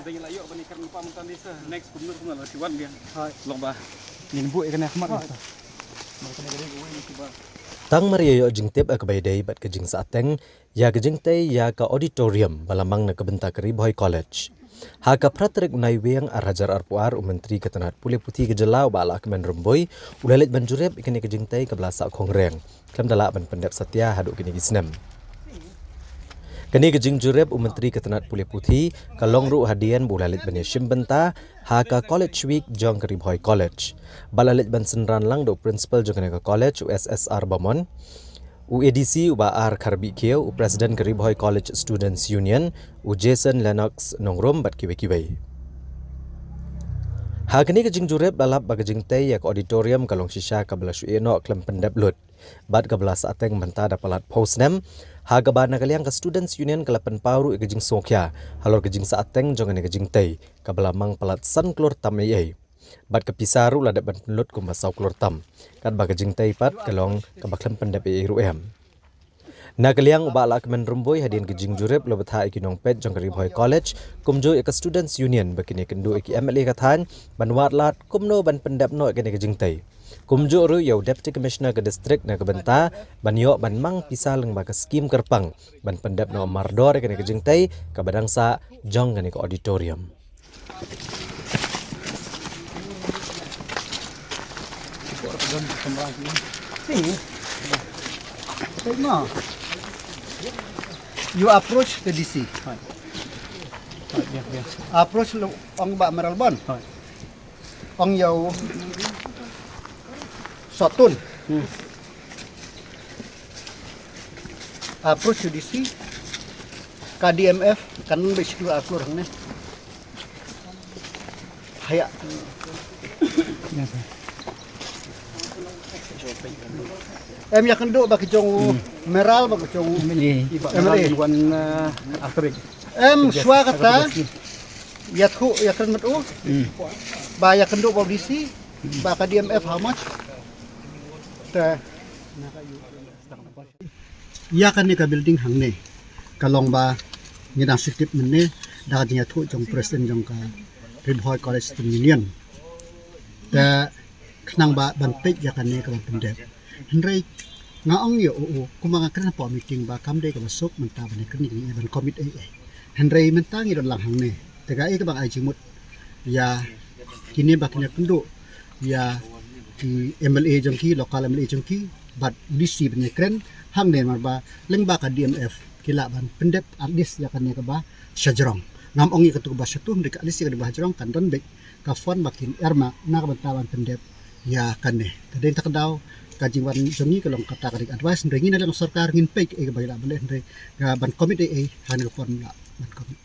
Ada yang layak banikan lupa mentan desa. Next gubernur kumala Tiwan dia. Hai. Lomba. Ni bu ikan khmat. Mereka negeri gue ni coba. Tang Maria jingtip akbaidai bat kejing saateng ya kejing tei ya ka auditorium balamang na kebenta keri Boy College. Ha ka pratrik unai weng arajar arpuar menteri ketanat pule putih kejela bala kemen rumboy ulalit banjurep ikani kejing tei ke belasa kongreng. Klam dala ban pendep satya haduk kini gisnem. Kini kejing jurep menteri ketanat pule putih kalong ru hadian bulalit bani shimbenta ha ka college week jong keri Boy College. Balalit ban senran lang do principal jong ka college USSR Bamon. UADC UBAR Karbi Kieu, Presiden Keriboy College Students Union, Jason Lennox Nongrom bat kiwe-kiwe. Hagani kejing jurep balap bagajing tei yak auditorium kalong shisha kabla syueno klem pendep lut. Bat kabla saateng menta dapalat postnem, hagabana kaliang ka Students Union kalapan pauru kejing sokya, halor kejing saateng jongane kejing tei, kabla mang palat san klur tamei. Bat kepisaru ladak ban penlut kumbasau klur tam. Kat bagajing tei pat kalong kabaklam pendep ruem. Na kaliang uba la kemen rumboy hadian kejing jurep lo betha ikinong pet jong Keriboy College kumjo ek Students Union bakini kendu ek MLA kathan ban watlat kumno ban pendep no ek kejing tei. Kumjo ru yau Deputy Commissioner ke district na kebenta ban yo ban mang pisa leng ba skim kerpang ban pendep no mardor ek kejing tei ka badangsa jong ke auditorium. You approach the DC. Approach ong ba Meralbon. Ong yau Sotun. Approach the DC. KDMF kan bisiku aku orang ni. Haya. Em ya kendo bagi jong Meral bagi jong MLA Iwan Astrid. em swa kata ya thu ya kan metu ba ya kendo audisi ba ka DMF how much ta ya kan ni ka building hang ne kalong ba ni na sikip menne da dia thu jong president jong ka Keriboy College Student Union ta khnang ba ban pe ya kan ni ka ban pendek Henry ngaong yo kumanga kana po meeting ba kamde ka masuk menta ban kini ni ban commit Henry menta ngi don lang hang ne tega ka bang ai jimut ya kini ba kini kundu ya ki MLA jongki lokal MLA jongki bat DC ban kren hang ne mar ba leng ba ka DMF kila ban pendep artis ya kan ka ba sajrong ngam ongi ka tu ba satu ndek artis ka ba sajrong kan don bek ka fon makin erma na ka bantawan pendep ya kan ne tadeng takdaw kajingwan jongi kalong kata kadik advice ndrengi na lang sarkar ngin pek e bagila bale ndre ga ban komite e hanel pon la ban komite